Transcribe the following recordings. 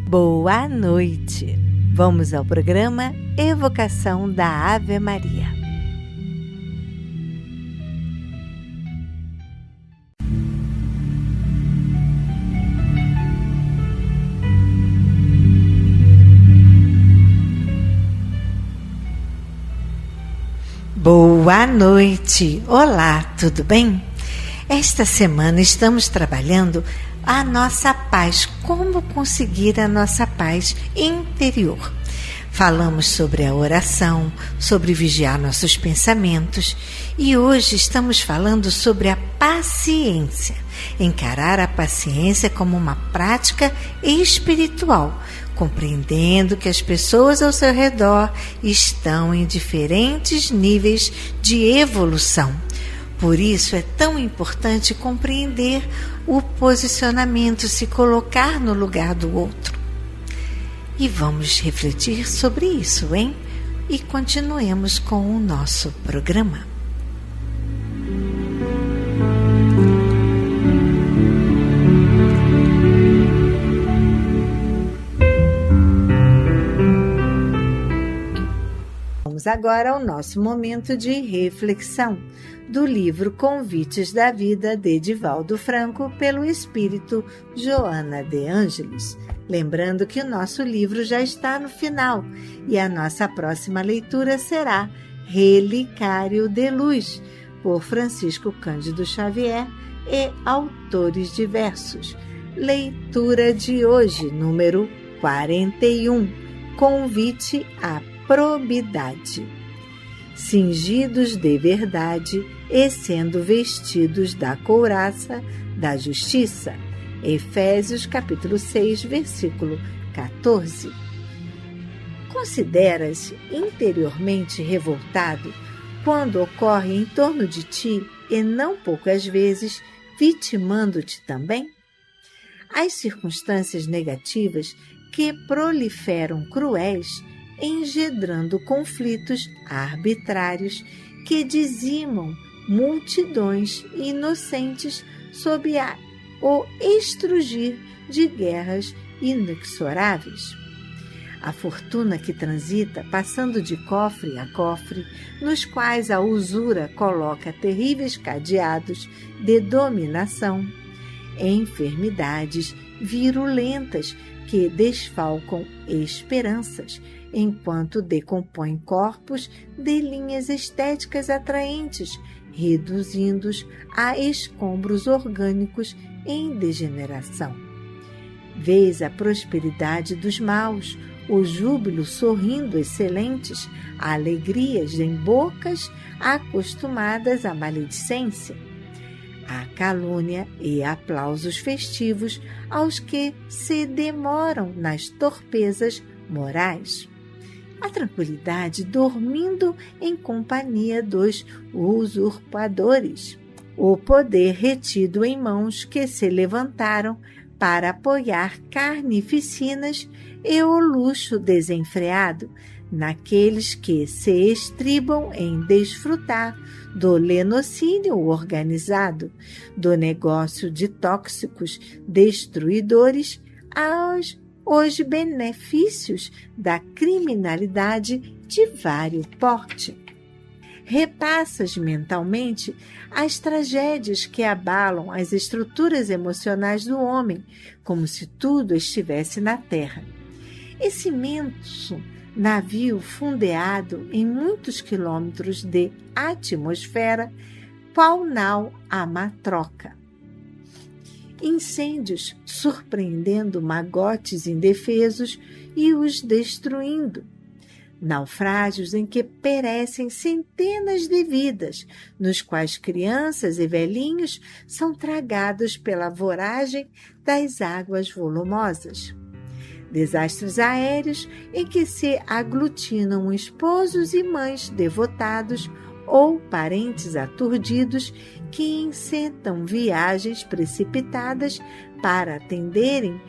Boa noite! Vamos ao programa Evocação da Ave Maria. Boa noite! Olá, tudo bem? Esta semana estamos trabalhando a nossa paz, como conseguir a nossa paz interior. Falamos sobre a oração, sobre vigiar nossos pensamentos e hoje estamos falando sobre a paciência. Encarar a paciência como uma prática espiritual, compreendendo que as pessoas ao seu redor estão em diferentes níveis de evolução. Por isso é tão importante compreender o posicionamento, se colocar no lugar do outro. E vamos refletir sobre isso, hein? E continuemos com o nosso programa. Vamos agora ao nosso momento de reflexão do livro Convites da Vida, de Divaldo Franco, pelo espírito Joana de Ângelis. Lembrando que o nosso livro já está no final e a nossa próxima leitura será Relicário de Luz, por Francisco Cândido Xavier e autores diversos. Leitura de hoje, número 41, Convite à Probidade. Cingidos de verdade e sendo vestidos da couraça da justiça. Efésios capítulo 6, versículo 14. Consideras interiormente revoltado quando ocorre em torno de ti e não poucas vezes vitimando-te também? As circunstâncias negativas que proliferam cruéis, engendrando conflitos arbitrários que dizimam multidões inocentes sob o estrugir de guerras inexoráveis. A fortuna que transita, passando de cofre a cofre, nos quais a usura coloca terríveis cadeados de dominação, enfermidades virulentas que desfalcam esperanças, enquanto decompõem corpos de linhas estéticas atraentes, reduzindo-os a escombros orgânicos em degeneração. Vês a prosperidade dos maus, o júbilo sorrindo excelentes, alegrias em bocas acostumadas à maledicência, a calúnia e aplausos festivos aos que se demoram nas torpezas morais. A tranquilidade dormindo em companhia dos usurpadores, o poder retido em mãos que se levantaram para apoiar carnificinas e o luxo desenfreado naqueles que se estribam em desfrutar do lenocínio organizado, do negócio de tóxicos destruidores aos hoje benefícios da criminalidade de vário porte. Repassas mentalmente as tragédias que abalam as estruturas emocionais do homem, como se tudo estivesse na terra. Esse imenso navio fundeado em muitos quilômetros de atmosfera, qual nau a matroca. Incêndios surpreendendo magotes indefesos e os destruindo. Naufrágios em que perecem centenas de vidas, nos quais crianças e velhinhos são tragados pela voragem das águas volumosas. Desastres aéreos em que se aglutinam esposos e mães devotados ou parentes aturdidos que encetam viagens precipitadas para atenderem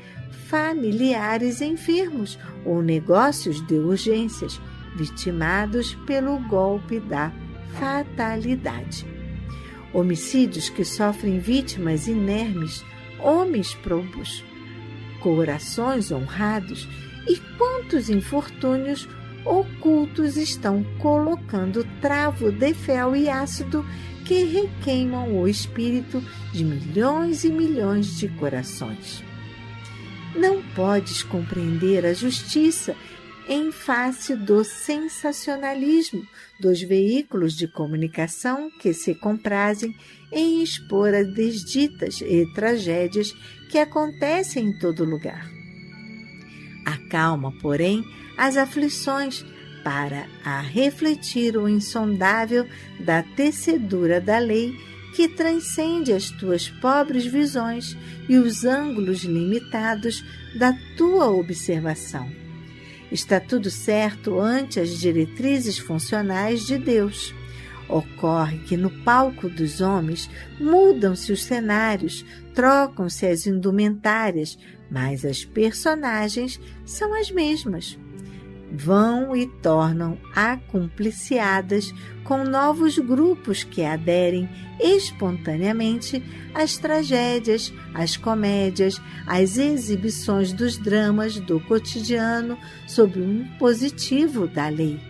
familiares enfermos ou negócios de urgências, vitimados pelo golpe da fatalidade. Homicídios que sofrem vítimas inermes, homens próbos, corações honrados, e quantos infortúnios ocultos estão colocando travo de fel e ácido que requeimam o espírito de milhões e milhões de corações. Não podes compreender a justiça em face do sensacionalismo dos veículos de comunicação que se comprazem em expor as desditas e tragédias que acontecem em todo lugar. Acalma, porém, as aflições para a refletir o insondável da tecedura da lei que transcende as tuas pobres visões e os ângulos limitados da tua observação. Está tudo certo ante as diretrizes funcionais de Deus. Ocorre que no palco dos homens mudam-se os cenários, trocam-se as indumentárias, mas as personagens são as mesmas. Vão e tornam acumpliciadas com novos grupos que aderem espontaneamente às tragédias, às comédias, às exibições dos dramas do cotidiano sob o impositivo da lei.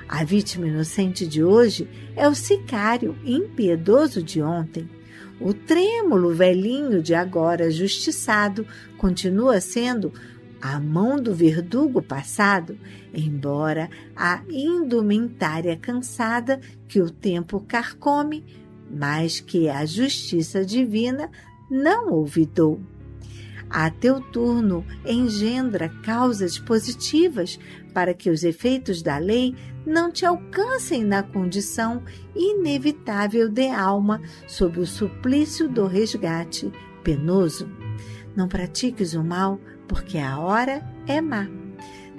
A vítima inocente de hoje é o sicário impiedoso de ontem. O trêmulo velhinho de agora justiçado continua sendo a mão do verdugo passado, embora a indumentária cansada que o tempo carcome, mas que a justiça divina não olvidou. A teu turno engendra causas positivas para que os efeitos da lei não te alcancem na condição inevitável de alma sob o suplício do resgate penoso. Não pratiques o mal, porque a hora é má.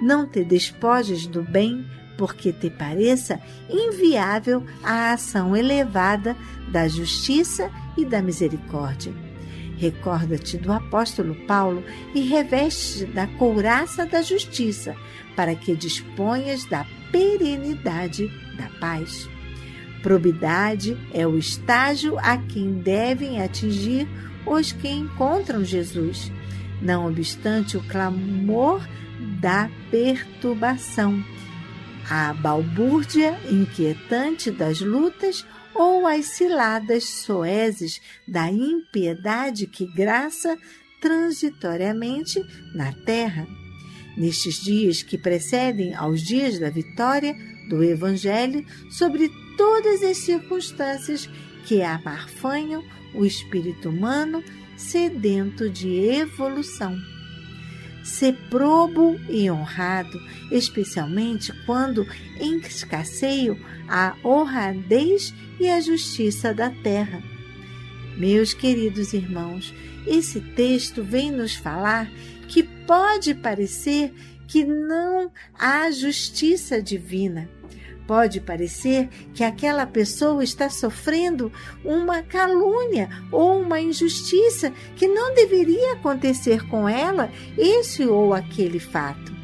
Não te despojes do bem, porque te pareça inviável a ação elevada da justiça e da misericórdia. Recorda-te do apóstolo Paulo e reveste-te da couraça da justiça, para que disponhas da perenidade da paz. Probidade é o estágio a quem devem atingir os que encontram Jesus, não obstante o clamor da perturbação, a balbúrdia inquietante das lutas ou as ciladas soezes da impiedade que graça transitoriamente na terra. Nestes dias que precedem aos dias da vitória do Evangelho sobre todas as circunstâncias que amarfanham o espírito humano sedento de evolução. Sê probo e honrado, especialmente quando escasseio a honradez e a justiça da terra. Meus queridos irmãos, esse texto vem nos falar que pode parecer que não há justiça divina. Pode parecer que aquela pessoa está sofrendo uma calúnia ou uma injustiça que não deveria acontecer com ela, esse ou aquele fato.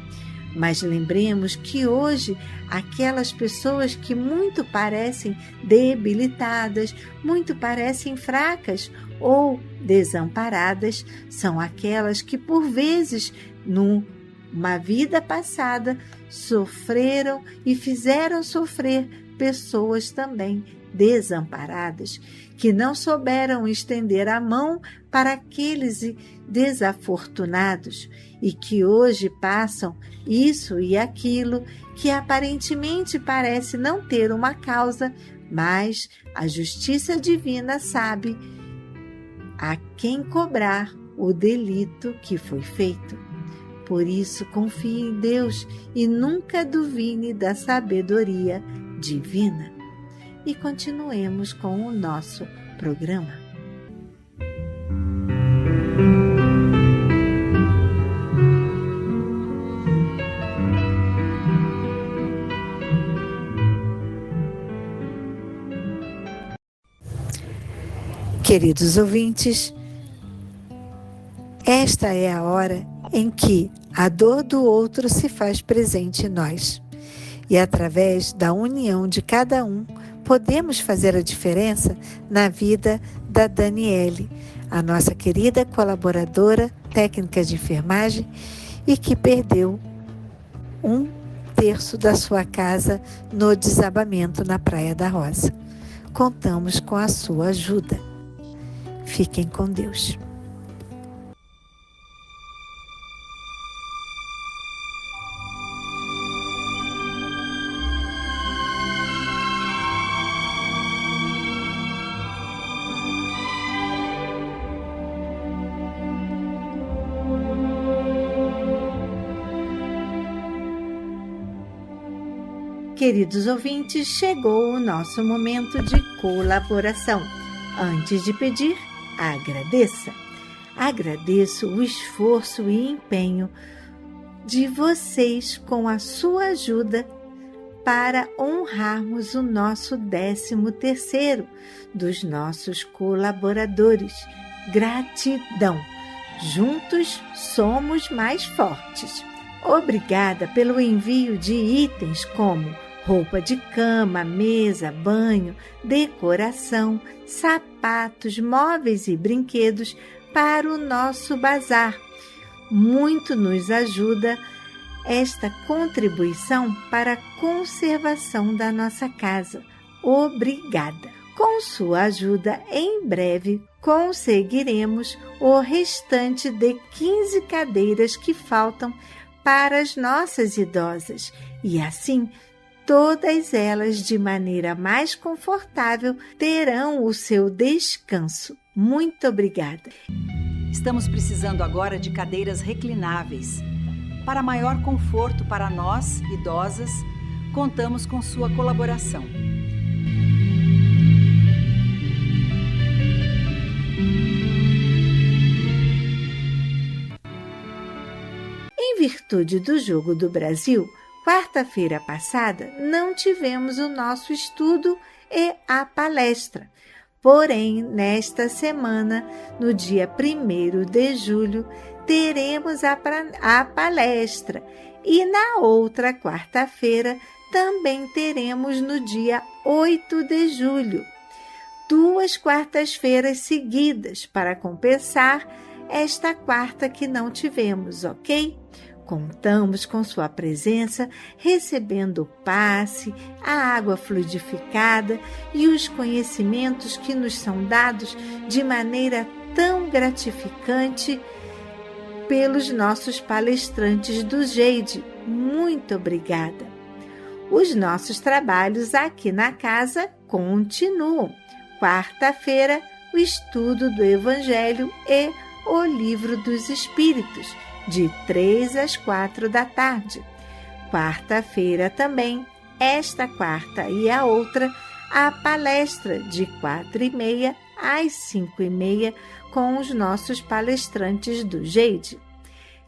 Mas lembremos que hoje aquelas pessoas que muito parecem debilitadas, muito parecem fracas ou desamparadas, são aquelas que por vezes numa vida passada sofreram e fizeram sofrer pessoas também desamparadas, que não souberam estender a mão para aqueles desafortunados e que hoje passam isso e aquilo que aparentemente parece não ter uma causa, mas a justiça divina sabe a quem cobrar o delito que foi feito. Por isso, confie em Deus e nunca duvide da sabedoria divina. E continuemos com o nosso programa. Queridos ouvintes, esta é a hora em que a dor do outro se faz presente em nós. E através da união de cada um, podemos fazer a diferença na vida da Daniele, a nossa querida colaboradora técnica de enfermagem e que perdeu 1/3 da sua casa no desabamento na Praia da Rosa. Contamos com a sua ajuda. Fiquem com Deus. Queridos ouvintes, chegou o nosso momento de colaboração. Antes de pedir, agradeça. Agradeço o esforço e empenho de vocês com a sua ajuda para honrarmos o nosso 13º dos nossos colaboradores. Gratidão! Juntos somos mais fortes. Obrigada pelo envio de itens como roupa de cama, mesa, banho, decoração, sapatos, móveis e brinquedos para o nosso bazar. Muito nos ajuda esta contribuição para a conservação da nossa casa. Obrigada! Com sua ajuda, em breve conseguiremos o restante de 15 cadeiras que faltam para as nossas idosas e assim todas elas, de maneira mais confortável, terão o seu descanso. Muito obrigada. Estamos precisando agora de cadeiras reclináveis. Para maior conforto para nós, idosas, contamos com sua colaboração. Em virtude do Jogo do Brasil, quarta-feira passada não tivemos o nosso estudo e a palestra. Porém, nesta semana, no dia 1º de julho, teremos a palestra e na outra quarta-feira também teremos no dia 8 de julho. 2 quartas-feiras seguidas para compensar esta quarta que não tivemos, ok? Contamos com sua presença, recebendo o passe, a água fluidificada e os conhecimentos que nos são dados de maneira tão gratificante pelos nossos palestrantes do GEIDE. Muito obrigada! Os nossos trabalhos aqui na casa continuam. Quarta-feira, o estudo do Evangelho e o Livro dos Espíritos, de 3 às 4 da tarde. Quarta-feira também, esta quarta e a outra, a palestra de 4h30 às 5h30 com os nossos palestrantes do GEIDE.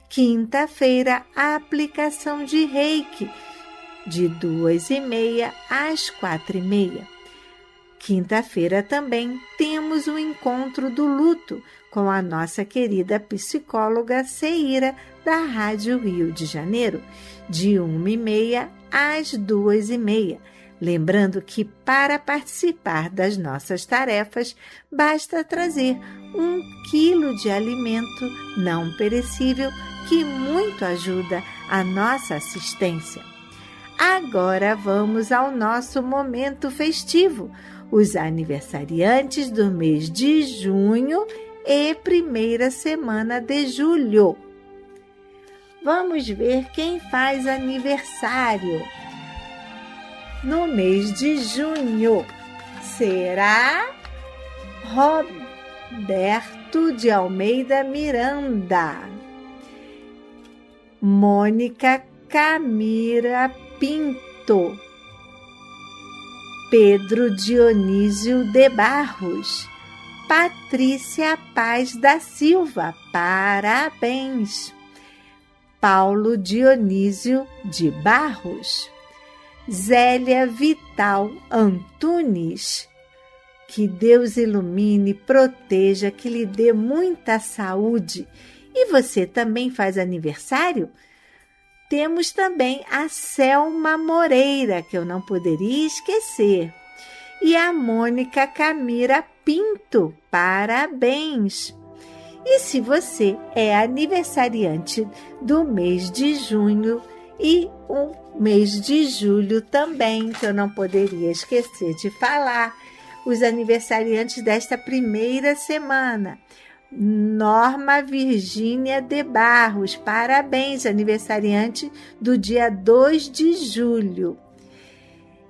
Quinta-feira, a aplicação de Reiki, de 2h30 às 4h30. Quinta-feira também temos o encontro do luto com a nossa querida psicóloga Ceira, da Rádio Rio de Janeiro, de 1h30 às 2h30. Lembrando que para participar das nossas tarefas, basta trazer 1 quilo de alimento não perecível, que muito ajuda a nossa assistência. Agora vamos ao nosso momento festivo, os aniversariantes do mês de junho e primeira semana de julho. Vamos ver quem faz aniversário no mês de junho. Será Roberto de Almeida Miranda, Mônica Camira Pinto, Pedro Dionísio de Barros, Patrícia Paz da Silva, parabéns! Paulo Dionísio de Barros, Zélia Vital Antunes, que Deus ilumine, proteja, que lhe dê muita saúde. E você também faz aniversário? Temos também a Selma Moreira, que eu não poderia esquecer. E a Mônica Camira Pinto, parabéns! E se você é aniversariante do mês de junho e o mês de julho também, que eu não poderia esquecer de falar, os aniversariantes desta primeira semana. Norma Virgínia de Barros, parabéns, aniversariante do dia 2 de julho.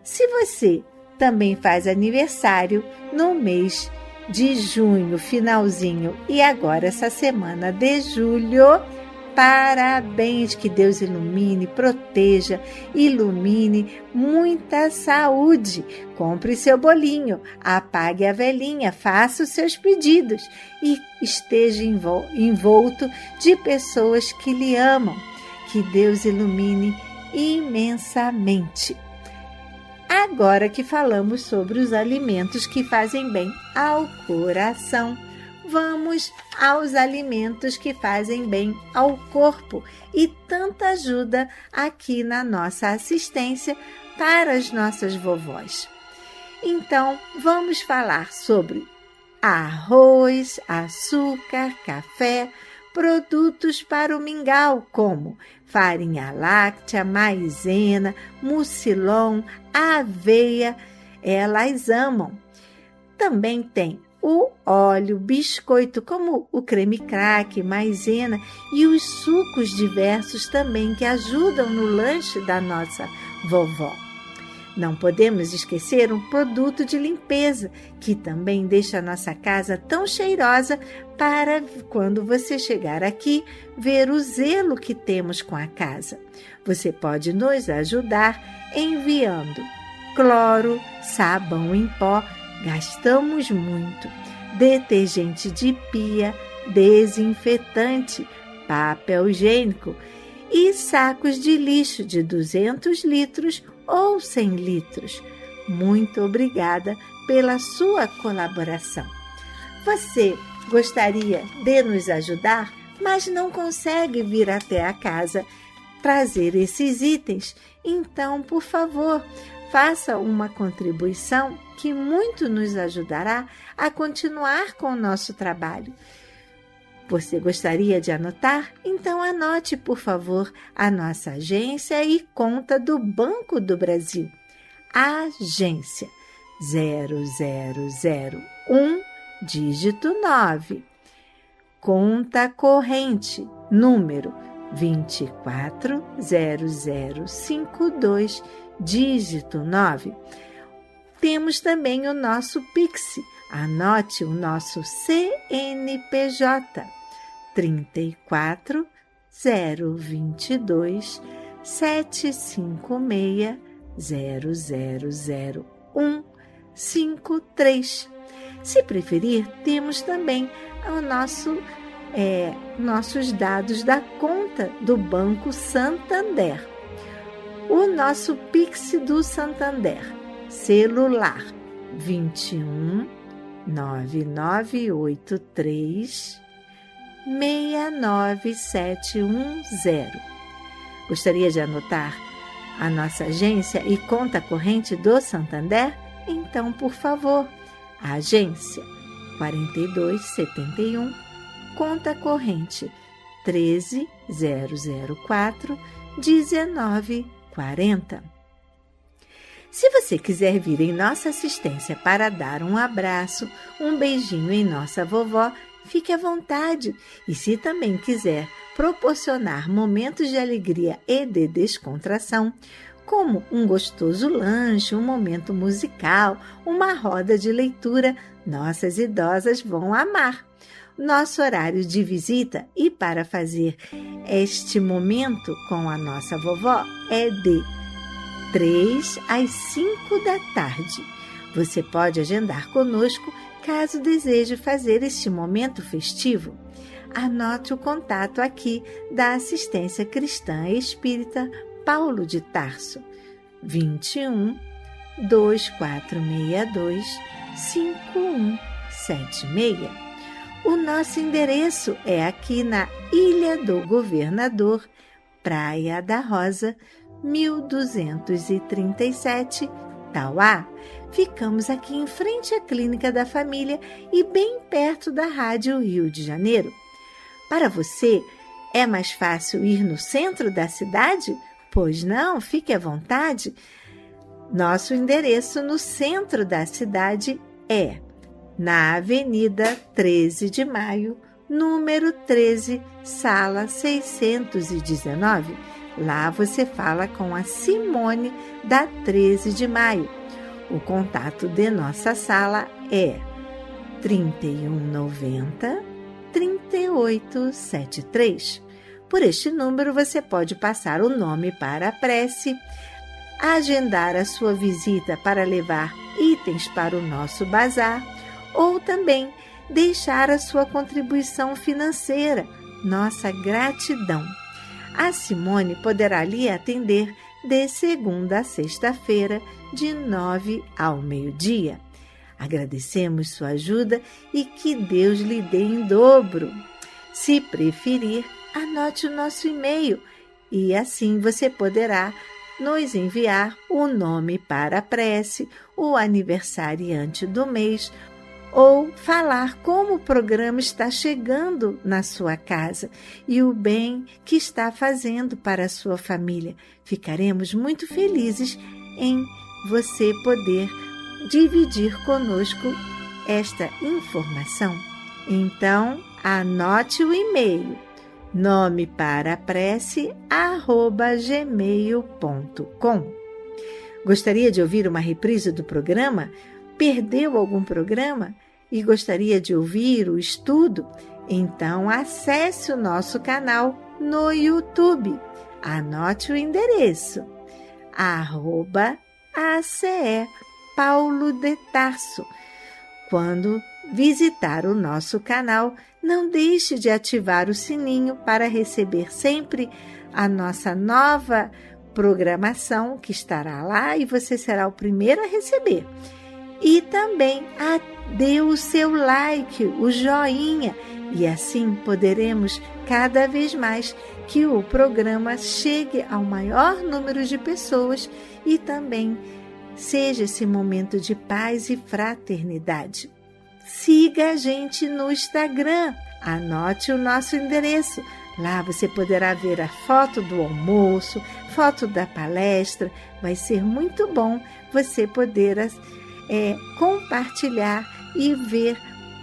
Se você também faz aniversário no mês de junho, finalzinho, e agora essa semana de julho, parabéns, que Deus ilumine, proteja, ilumine, muita saúde. Compre seu bolinho, apague a velinha, faça os seus pedidos e esteja envolto de pessoas que lhe amam. Que Deus ilumine imensamente. Agora que falamos sobre os alimentos que fazem bem ao coração, vamos aos alimentos que fazem bem ao corpo e tanta ajuda aqui na nossa assistência para as nossas vovós. Então, vamos falar sobre arroz, açúcar, café, produtos para o mingau, como farinha láctea, maizena, mucilon, aveia, elas amam. Também tem o óleo, biscoito, como o creme crack, maizena e os sucos diversos também que ajudam no lanche da nossa vovó. Não podemos esquecer um produto de limpeza, que também deixa a nossa casa tão cheirosa para, quando você chegar aqui, ver o zelo que temos com a casa. Você pode nos ajudar enviando cloro, sabão em pó, gastamos muito, detergente de pia, desinfetante, papel higiênico e sacos de lixo de 200 litros ou 100 litros. Muito obrigada pela sua colaboração. Você gostaria de nos ajudar, mas não consegue vir até a casa trazer esses itens? Então, por favor, faça uma contribuição que muito nos ajudará a continuar com o nosso trabalho. Você gostaria de anotar? Então anote, por favor, a nossa agência e conta do Banco do Brasil. Agência 0001, dígito 9. Conta corrente, número 240052, dígito 9. Temos também o nosso Pix. Anote o nosso CNPJ 34 022 756 000153. Se preferir, temos também o nossos dados da conta do Banco Santander. O nosso Pix do Santander, celular 21 9983 69710. Gostaria de anotar a nossa agência e conta corrente do Santander? Então, por favor, a agência 4271, conta corrente 13004 1940. Se você quiser vir em nossa assistência para dar um abraço, um beijinho em nossa vovó, fique à vontade. E se também quiser proporcionar momentos de alegria e de descontração, como um gostoso lanche, um momento musical, uma roda de leitura, nossas idosas vão amar. Nosso horário de visita e para fazer este momento com a nossa vovó é de 3 às 5 da tarde. Você pode agendar conosco caso deseje fazer este momento festivo. Anote o contato aqui da Assistência Cristã Espírita Paulo de Tarso, 21 2462 5176. O nosso endereço é aqui na Ilha do Governador, Praia da Rosa, 1237, Tauá, ficamos aqui em frente à Clínica da Família e bem perto da Rádio Rio de Janeiro. Para você, é mais fácil ir no centro da cidade? Pois não, fique à vontade. Nosso endereço no centro da cidade é na Avenida 13 de Maio, número 13, sala 619. Lá você fala com a Simone da 13 de Maio. O contato de nossa sala é 3190 3873. Por este número você pode passar o nome para a prece, agendar a sua visita para levar itens para o nosso bazar ou também deixar a sua contribuição financeira. Nossa gratidão. A Simone poderá lhe atender de segunda a sexta-feira, de 9 ao meio-dia. Agradecemos sua ajuda e que Deus lhe dê em dobro. Se preferir, anote o nosso e-mail e assim você poderá nos enviar o nome para a prece, o aniversariante do mês ou falar como o programa está chegando na sua casa e o bem que está fazendo para a sua família. Ficaremos muito felizes em você poder dividir conosco esta informação. Então, anote o e-mail nomeparaaprece@gmail.com. Gostaria de ouvir uma reprise do programa? Perdeu algum programa e gostaria de ouvir o estudo? Então acesse o nosso canal no YouTube. Anote o endereço @ACE Paulo de Tarso. Quando visitar o nosso canal, não deixe de ativar o sininho para receber sempre a nossa nova programação que estará lá e você será o primeiro a receber. E também dê o seu like, o joinha, e assim poderemos cada vez mais que o programa chegue ao maior número de pessoas e também seja esse momento de paz e fraternidade. Siga a gente no Instagram, anote o nosso endereço. Lá você poderá ver a foto do almoço, foto da palestra. Vai ser muito bom você poder compartilhar e ver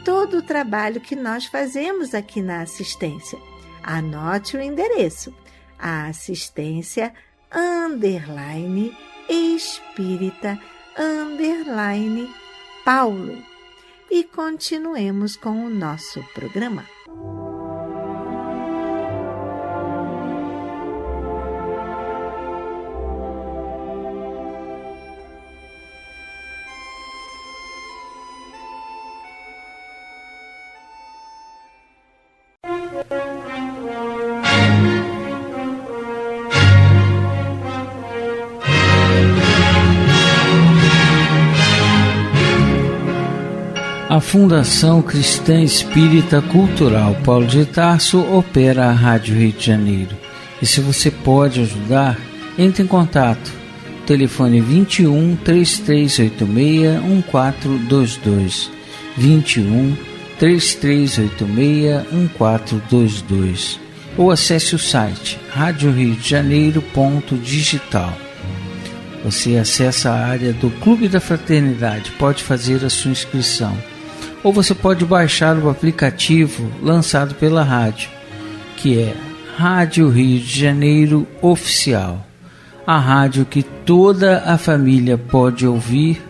todo o trabalho que nós fazemos aqui na assistência. Anote o endereço: a assistência _espírita _Paulo. E continuemos com o nosso programa. A Fundação Cristã Espírita Cultural Paulo de Tarso opera a Rádio Rio de Janeiro. E se você pode ajudar, entre em contato. Telefone 21 3386 1422. 21 3386 1422. Ou acesse o site radioriodejaneiro.digital. Você acessa a área do Clube da Fraternidade, pode fazer a sua inscrição. Ou você pode baixar o aplicativo lançado pela rádio, que é Rádio Rio de Janeiro Oficial. A rádio que toda a família pode ouvir,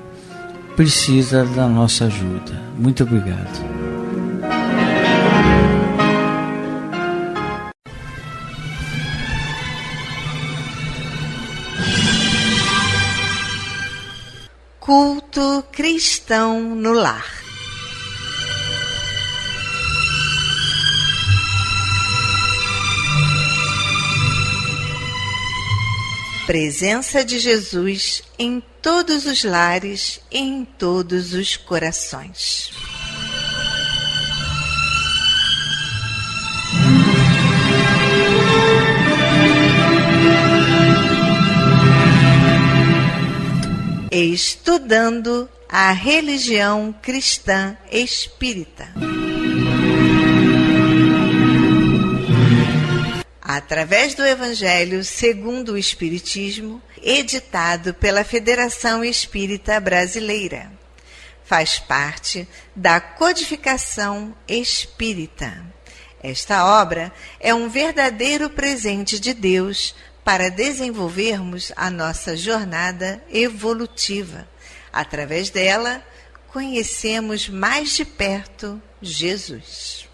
precisa da nossa ajuda. Muito obrigado. Culto cristão no lar. Presença de Jesus em todos os lares e em todos os corações. Estudando a religião cristã espírita. Através do Evangelho segundo o Espiritismo, editado pela Federação Espírita Brasileira. Faz parte da Codificação Espírita. Esta obra é um verdadeiro presente de Deus para desenvolvermos a nossa jornada evolutiva. Através dela, conhecemos mais de perto Jesus.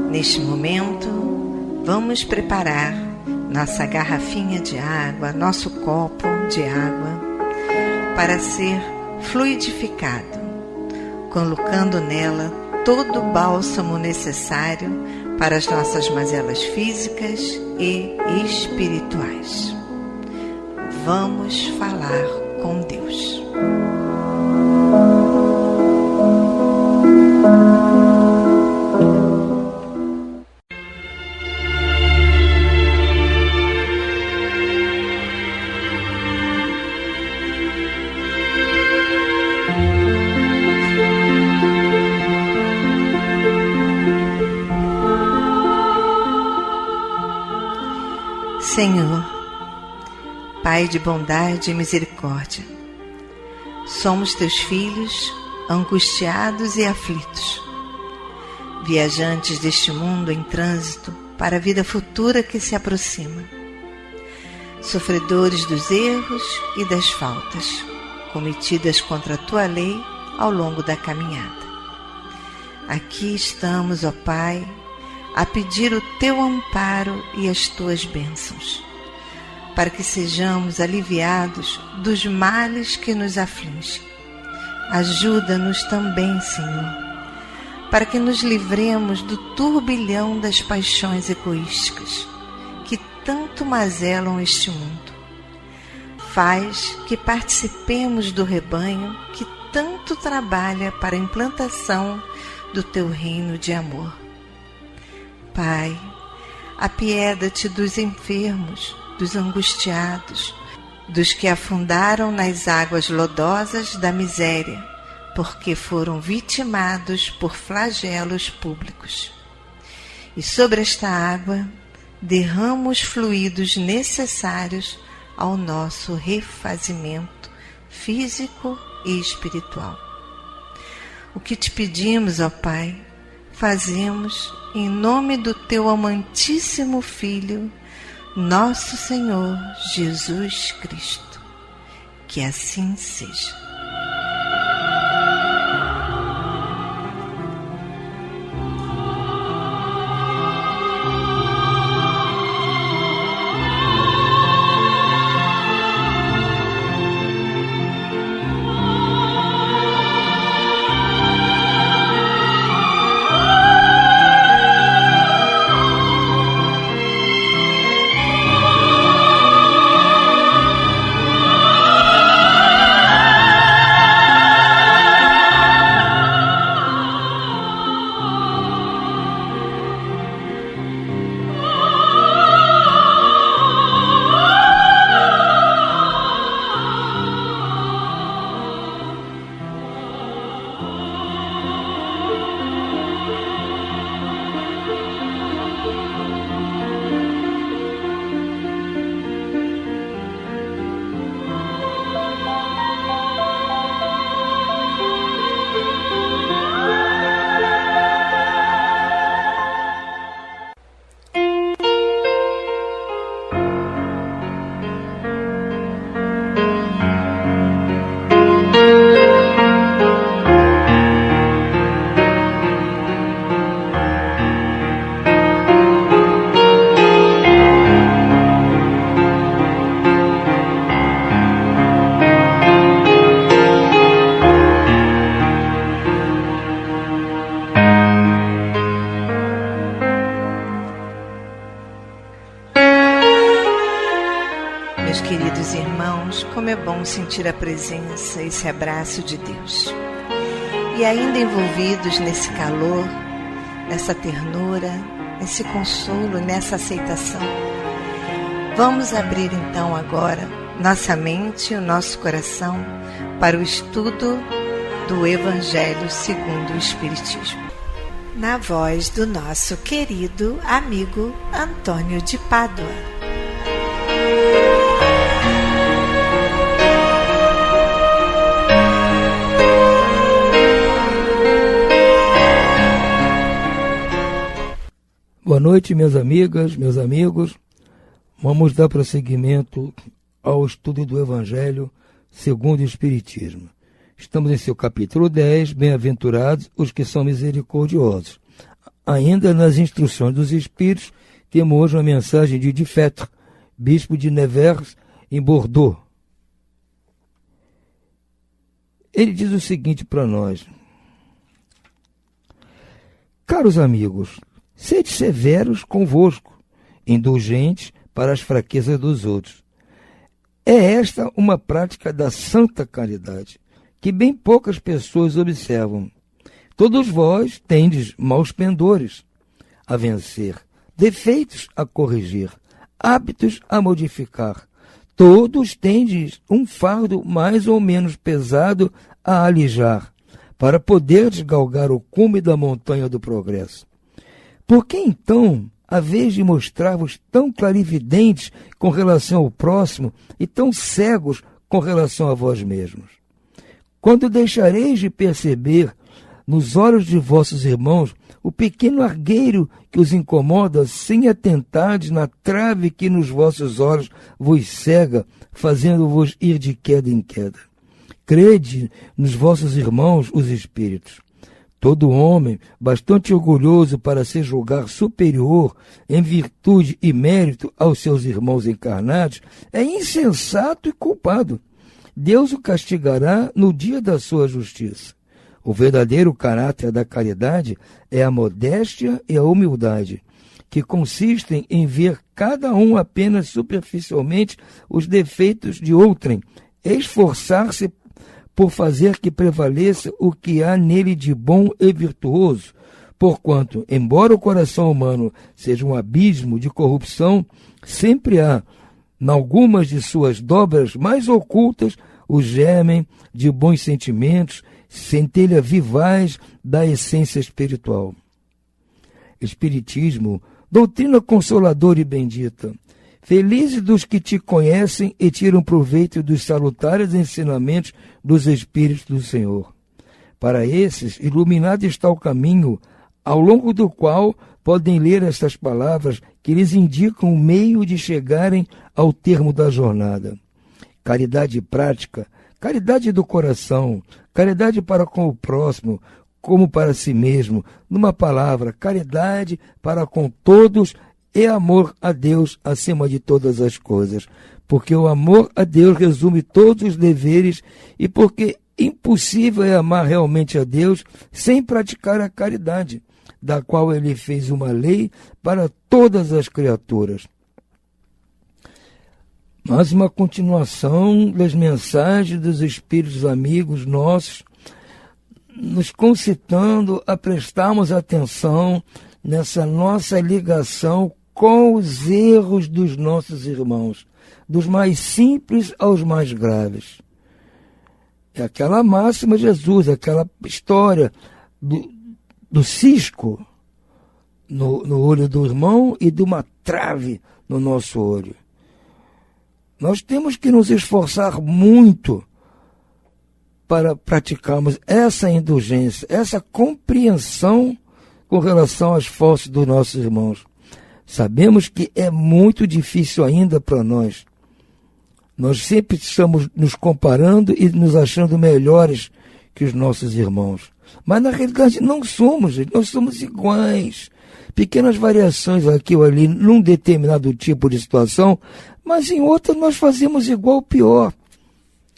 Neste momento, vamos preparar nossa garrafinha de água, nosso copo de água, para ser fluidificado, colocando nela todo o bálsamo necessário para as nossas mazelas físicas e espirituais. Vamos falar com Deus. Senhor, Pai de bondade e misericórdia, somos teus filhos, angustiados e aflitos, viajantes deste mundo em trânsito para a vida futura que se aproxima, sofredores dos erros e das faltas cometidas contra a tua lei ao longo da caminhada. Aqui estamos, ó Pai, a pedir o teu amparo e as tuas bênçãos, para que sejamos aliviados dos males que nos afligem. Ajuda-nos também, Senhor, para que nos livremos do turbilhão das paixões egoísticas que tanto mazelam este mundo. Faz que participemos do rebanho que tanto trabalha para a implantação do teu reino de amor. Pai, apieda-te dos enfermos, dos angustiados, dos que afundaram nas águas lodosas da miséria, porque foram vitimados por flagelos públicos. E sobre esta água derrama os fluidos necessários ao nosso refazimento físico e espiritual. O que te pedimos, ó Pai, fazemos em nome do teu amantíssimo Filho, nosso Senhor Jesus Cristo. Que assim seja. meus queridos irmãos, como é bom sentir a presença, esse abraço de Deus. E ainda envolvidos nesse calor, nessa ternura, nesse consolo, nessa aceitação, vamos abrir então agora nossa mente e o nosso coração para o estudo do Evangelho segundo o Espiritismo, na voz do nosso querido amigo Antônio de Pádua. Boa noite, minhas amigas, meus amigos. Vamos dar prosseguimento ao estudo do Evangelho segundo o Espiritismo. Estamos em seu capítulo 10, Bem-aventurados os que são misericordiosos. Ainda nas instruções dos Espíritos, temos hoje uma mensagem de Dufetre, bispo de Nevers, em Bordeaux. Ele diz o seguinte para nós: caros amigos, sede severos convosco, indulgentes para as fraquezas dos outros. É esta uma prática da santa caridade, que bem poucas pessoas observam. Todos vós tendes maus pendores a vencer, defeitos a corrigir, hábitos a modificar. Todos tendes um fardo mais ou menos pesado a alijar, para poderdes galgar o cume da montanha do progresso. Por que então, a vez de mostrar-vos tão clarividentes com relação ao próximo e tão cegos com relação a vós mesmos? Quando deixareis de perceber nos olhos de vossos irmãos o pequeno argueiro que os incomoda, sem atentardes na trave que nos vossos olhos vos cega, fazendo-vos ir de queda em queda. Crede nos vossos irmãos, os espíritos. Todo homem, bastante orgulhoso para se julgar superior em virtude e mérito aos seus irmãos encarnados, é insensato e culpado. Deus o castigará no dia da sua justiça. O verdadeiro caráter da caridade é a modéstia e a humildade, que consistem em ver cada um apenas superficialmente os defeitos de outrem, esforçar-se por fazer que prevaleça o que há nele de bom e virtuoso, porquanto, embora o coração humano seja um abismo de corrupção, sempre há, em algumas de suas dobras mais ocultas, o germen de bons sentimentos, centelha vivaz da essência espiritual. Espiritismo, doutrina consoladora e bendita. Felizes dos que te conhecem e tiram proveito dos salutares ensinamentos dos Espíritos do Senhor. Para esses, iluminado está o caminho, ao longo do qual podem ler estas palavras que lhes indicam o meio de chegarem ao termo da jornada. Caridade prática, caridade do coração, caridade para com o próximo, como para si mesmo. Numa palavra, caridade para com todos e amor a Deus acima de todas as coisas. Porque o amor a Deus resume todos os deveres e porque impossível é amar realmente a Deus sem praticar a caridade, da qual ele fez uma lei para todas as criaturas. Mas uma continuação das mensagens dos Espíritos amigos nossos, nos concitando a prestarmos atenção nessa nossa ligação com os erros dos nossos irmãos, dos mais simples aos mais graves. É aquela máxima de Jesus, aquela história do cisco no olho do irmão e de uma trave no nosso olho. Nós temos que nos esforçar muito para praticarmos essa indulgência, essa compreensão com relação às faltas dos nossos irmãos. Sabemos que é muito difícil ainda para nós. Nós sempre estamos nos comparando e nos achando melhores que os nossos irmãos. Mas na realidade não somos, nós somos iguais. Pequenas variações aqui ou ali num determinado tipo de situação, mas em outra nós fazemos igual ou pior.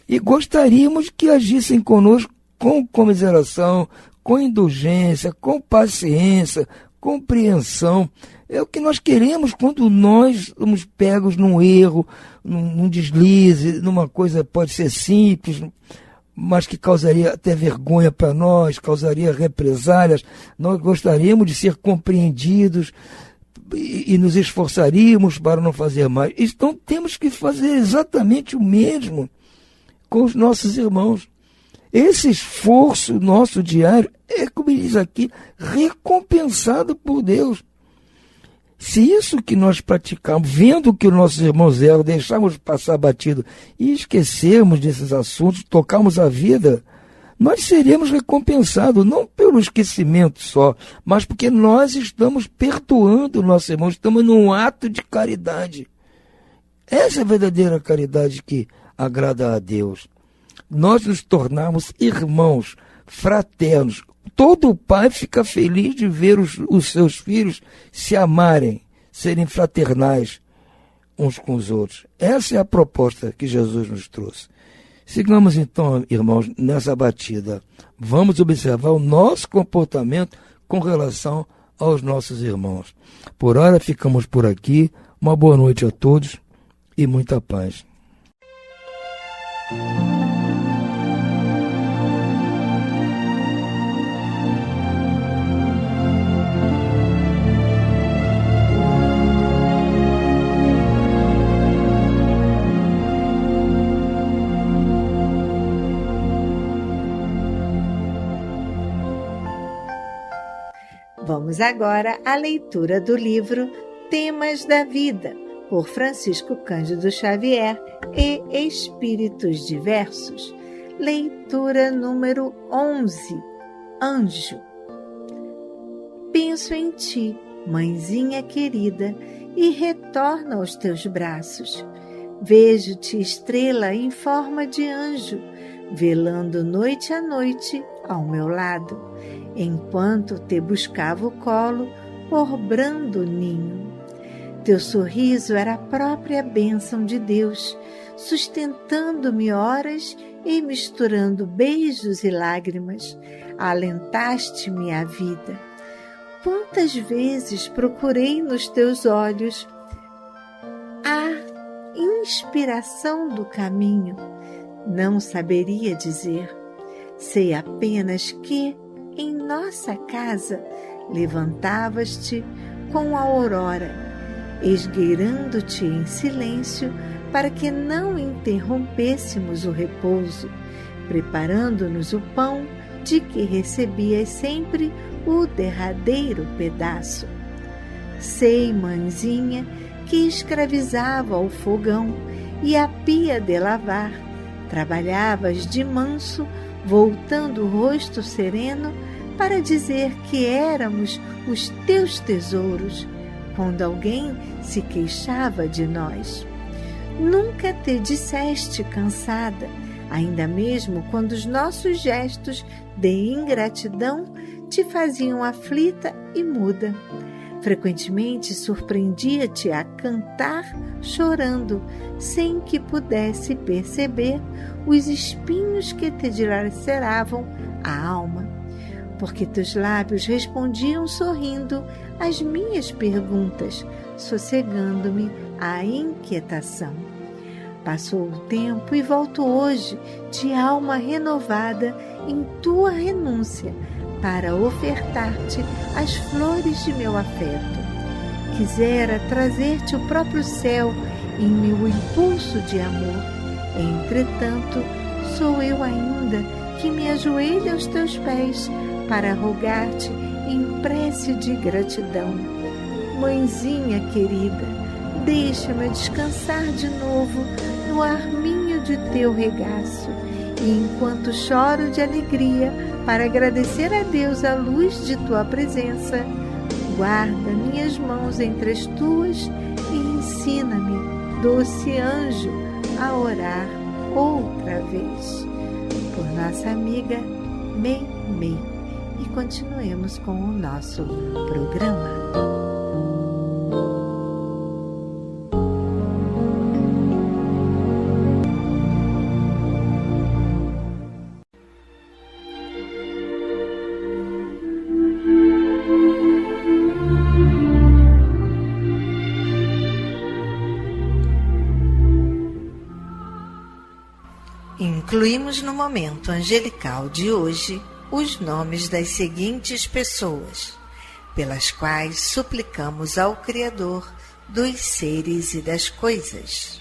E gostaríamos que agissem conosco com comiseração, com indulgência, com paciência, compreensão. É o que nós queremos quando nós somos pegos num erro, num deslize, numa coisa pode ser simples, mas que causaria até vergonha para nós, causaria represálias. Nós gostaríamos de ser compreendidos e nos esforçaríamos para não fazer mais. Então temos que fazer exatamente o mesmo com os nossos irmãos. Esse esforço nosso diário é, como ele diz aqui, recompensado por Deus. Se isso que nós praticamos, vendo que os nossos irmãos erram, deixarmos passar batido e esquecermos desses assuntos, tocarmos a vida, nós seremos recompensados, não pelo esquecimento só, mas porque nós estamos perdoando o nosso irmão, estamos num ato de caridade. Essa é a verdadeira caridade que agrada a Deus. Nós nos tornarmos irmãos, fraternos. Todo pai fica feliz de ver os seus filhos se amarem, serem fraternais uns com os outros. Essa é a proposta que Jesus nos trouxe. Sigamos então, irmãos, nessa batida. Vamos observar o nosso comportamento com relação aos nossos irmãos. Por hora ficamos por aqui. Uma boa noite a todos e muita paz. Vamos agora à leitura do livro Temas da Vida, por Francisco Cândido Xavier e Espíritos Diversos. Leitura número 11. Anjo. Penso em ti, mãezinha querida, e retorno aos teus braços. Vejo-te estrela em forma de anjo, velando noite a noite ao meu lado, enquanto te buscava o colo por brando ninho. Teu sorriso era a própria bênção de Deus, sustentando-me horas e misturando beijos e lágrimas, alentaste-me a vida. Quantas vezes procurei nos teus olhos a inspiração do caminho, não saberia dizer. Sei apenas que, em nossa casa, levantavas-te com a aurora, esgueirando-te em silêncio para que não interrompêssemos o repouso, preparando-nos o pão de que recebias sempre o derradeiro pedaço. Sei, mãezinha, que escravizava ao fogão e a pia de lavar, trabalhavas de manso, voltando o rosto sereno para dizer que éramos os teus tesouros, quando alguém se queixava de nós. Nunca te disseste cansada, ainda mesmo quando os nossos gestos de ingratidão te faziam aflita e muda. Frequentemente surpreendia-te a cantar chorando, sem que pudesse perceber os espinhos que te dilaceravam a alma, porque teus lábios respondiam sorrindo às minhas perguntas, sossegando-me a inquietação. Passou o tempo e volto hoje, de alma renovada, em tua renúncia, para ofertar-te as flores de meu afeto. Quisera trazer-te o próprio céu em meu impulso de amor. Entretanto, sou eu ainda que me ajoelho aos teus pés para rogar-te em prece de gratidão. Mãezinha querida, deixa-me descansar de novo no arminho de teu regaço, e enquanto choro de alegria para agradecer a Deus a luz de tua presença, guarda minhas mãos entre as tuas e ensina-me, doce anjo, a orar outra vez. Por nossa amiga Mei Mei. E continuemos com o nosso programa. Incluímos no momento angelical de hoje os nomes das seguintes pessoas, pelas quais suplicamos ao Criador dos seres e das coisas.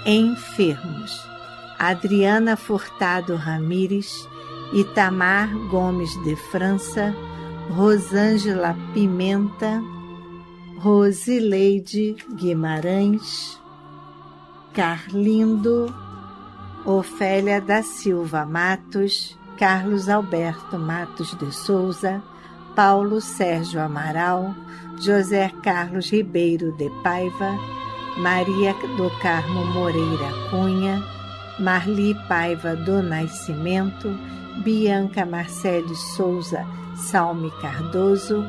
Enfermos: Adriana Furtado Ramires, Itamar Gomes de França, Rosângela Pimenta, Rosileide Guimarães, Carlindo, Ofélia da Silva Matos, Carlos Alberto Matos de Souza, Paulo Sérgio Amaral, José Carlos Ribeiro de Paiva, Maria do Carmo Moreira Cunha, Marli Paiva do Nascimento, Bianca Marcele Souza Salme Cardoso,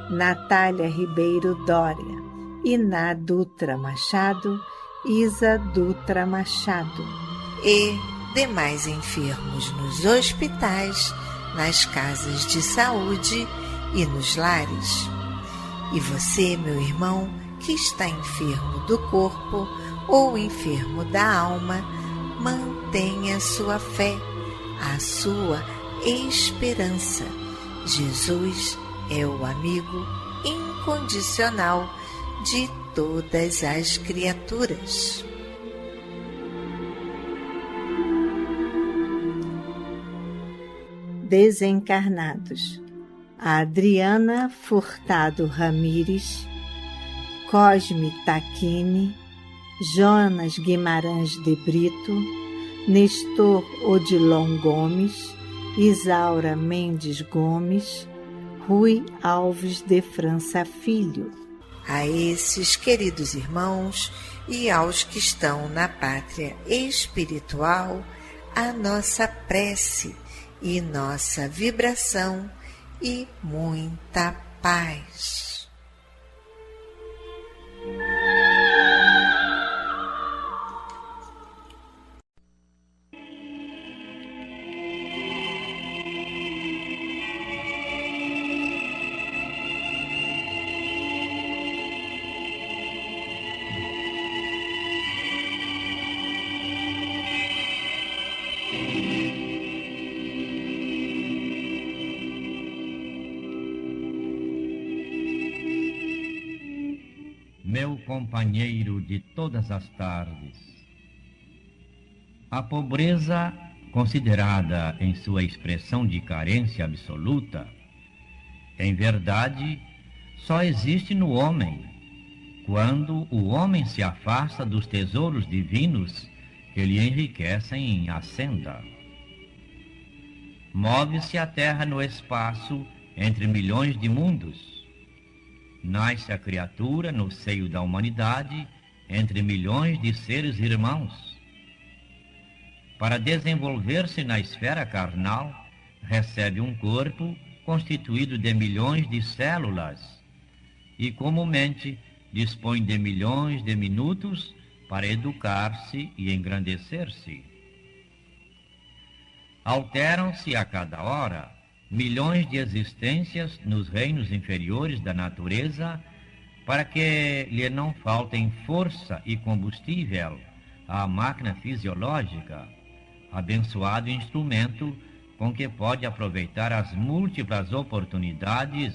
Natália Ribeiro Dória, Iná Dutra Machado, Isa Dutra Machado e demais enfermos nos hospitais, nas casas de saúde e nos lares. E você, meu irmão, que está enfermo do corpo ou enfermo da alma, mantenha sua fé, a sua esperança. Jesus é o amigo incondicional de todas as criaturas. Desencarnados: Adriana Furtado Ramires, Cosme Taquini, Jonas Guimarães de Brito, Nestor Odilon Gomes, Isaura Mendes Gomes, Rui Alves de França Filho. A esses queridos irmãos e aos que estão na pátria espiritual, a nossa prece e nossa vibração e muita paz. Meu companheiro de todas as tardes. A pobreza, considerada em sua expressão de carência absoluta, em verdade, só existe no homem, quando o homem se afasta dos tesouros divinos que lhe enriquecem a senda. Move-se a terra no espaço entre milhões de mundos. Nasce a criatura no seio da humanidade, entre milhões de seres irmãos. Para desenvolver-se na esfera carnal, recebe um corpo constituído de milhões de células e, comumente, dispõe de milhões de minutos para educar-se e engrandecer-se. Alteram-se a cada hora milhões de existências nos reinos inferiores da natureza, para que lhe não faltem força e combustível à máquina fisiológica, abençoado instrumento com que pode aproveitar as múltiplas oportunidades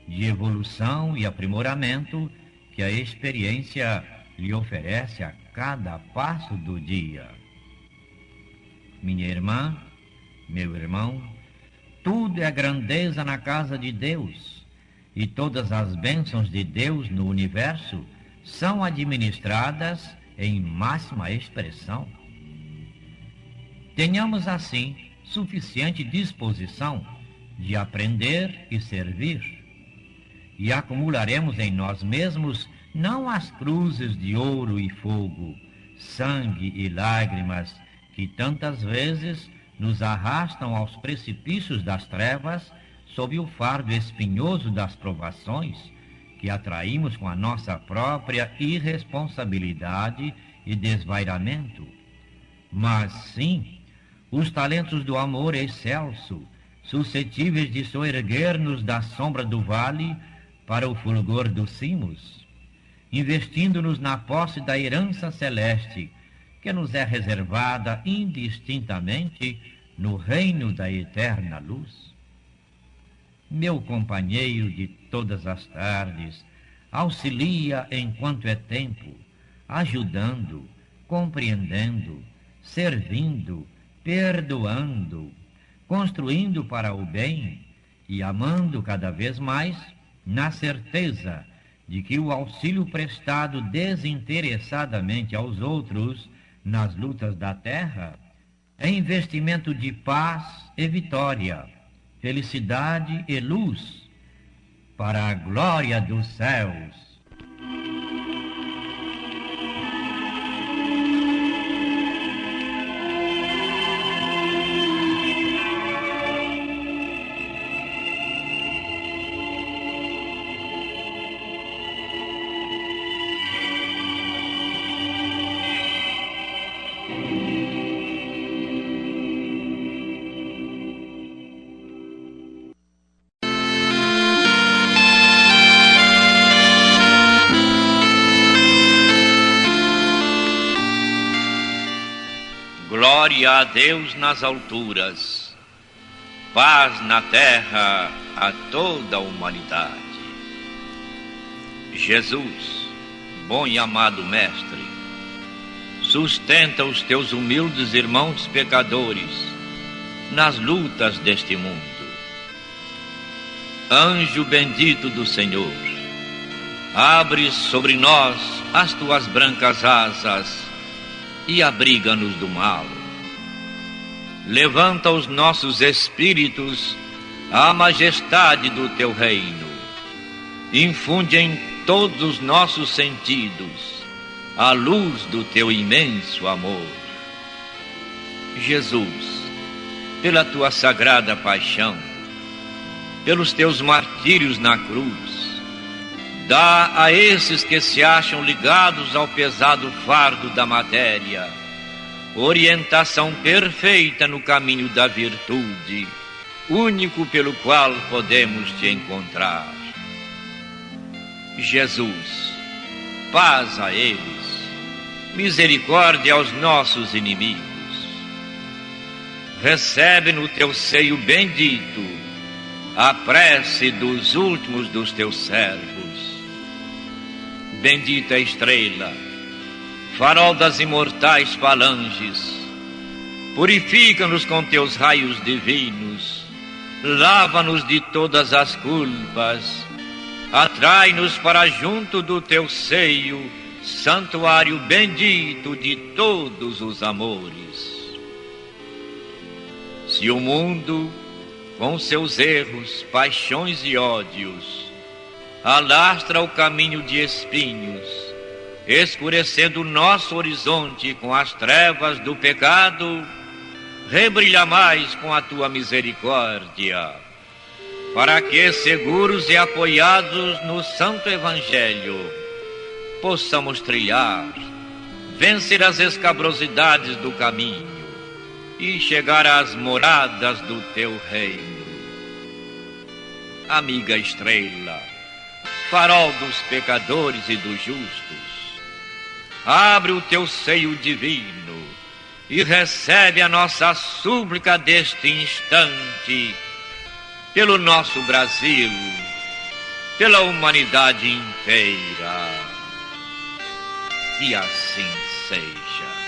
de evolução e aprimoramento que a experiência lhe oferece a cada passo do dia. Minha irmã, meu irmão, tudo é grandeza na casa de Deus, e todas as bênçãos de Deus no universo são administradas em máxima expressão. Tenhamos, assim, suficiente disposição de aprender e servir, e acumularemos em nós mesmos não as cruzes de ouro e fogo, sangue e lágrimas que tantas vezes nos arrastam aos precipícios das trevas sob o fardo espinhoso das provações que atraímos com a nossa própria irresponsabilidade e desvairamento. Mas sim, os talentos do amor excelso, suscetíveis de soerguer-nos da sombra do vale para o fulgor dos cimos. investindo-nos na posse da herança celeste, que nos é reservada indistintamente no reino da eterna luz. Meu companheiro de todas as tardes, auxilia enquanto é tempo, ajudando, compreendendo, servindo, perdoando, construindo para o bem e amando cada vez mais, na certeza de que o auxílio prestado desinteressadamente aos outros nas lutas da terra é investimento de paz e vitória, felicidade e luz, para a glória dos céus. Glória a Deus nas alturas, paz na terra a toda a humanidade. Jesus, bom e amado Mestre, sustenta os teus humildes irmãos pecadores nas lutas deste mundo. Anjo bendito do Senhor, abre sobre nós as tuas brancas asas e abriga-nos do mal. Levanta os nossos espíritos à majestade do teu reino. Infunde em todos os nossos sentidos a luz do teu imenso amor. Jesus, pela tua sagrada paixão, pelos teus martírios na cruz, dá a esses que se acham ligados ao pesado fardo da matéria orientação perfeita no caminho da virtude, único pelo qual podemos te encontrar. Jesus, paz a eles, misericórdia aos nossos inimigos. Recebe no teu seio bendito a prece dos últimos dos teus servos. Bendita estrela, farol das imortais falanges, purifica-nos com teus raios divinos, lava-nos de todas as culpas, atrai-nos para junto do teu seio, santuário bendito de todos os amores. Se o mundo, com seus erros, paixões e ódios, alastra o caminho de espinhos, escurecendo o nosso horizonte com as trevas do pecado, rebrilha mais com a tua misericórdia, para que, seguros e apoiados no Santo Evangelho, possamos trilhar, vencer as escabrosidades do caminho e chegar às moradas do teu reino. Amiga estrela, farol dos pecadores e dos justos, abre o teu seio divino e recebe a nossa súplica deste instante pelo nosso Brasil, pela humanidade inteira. Que assim seja.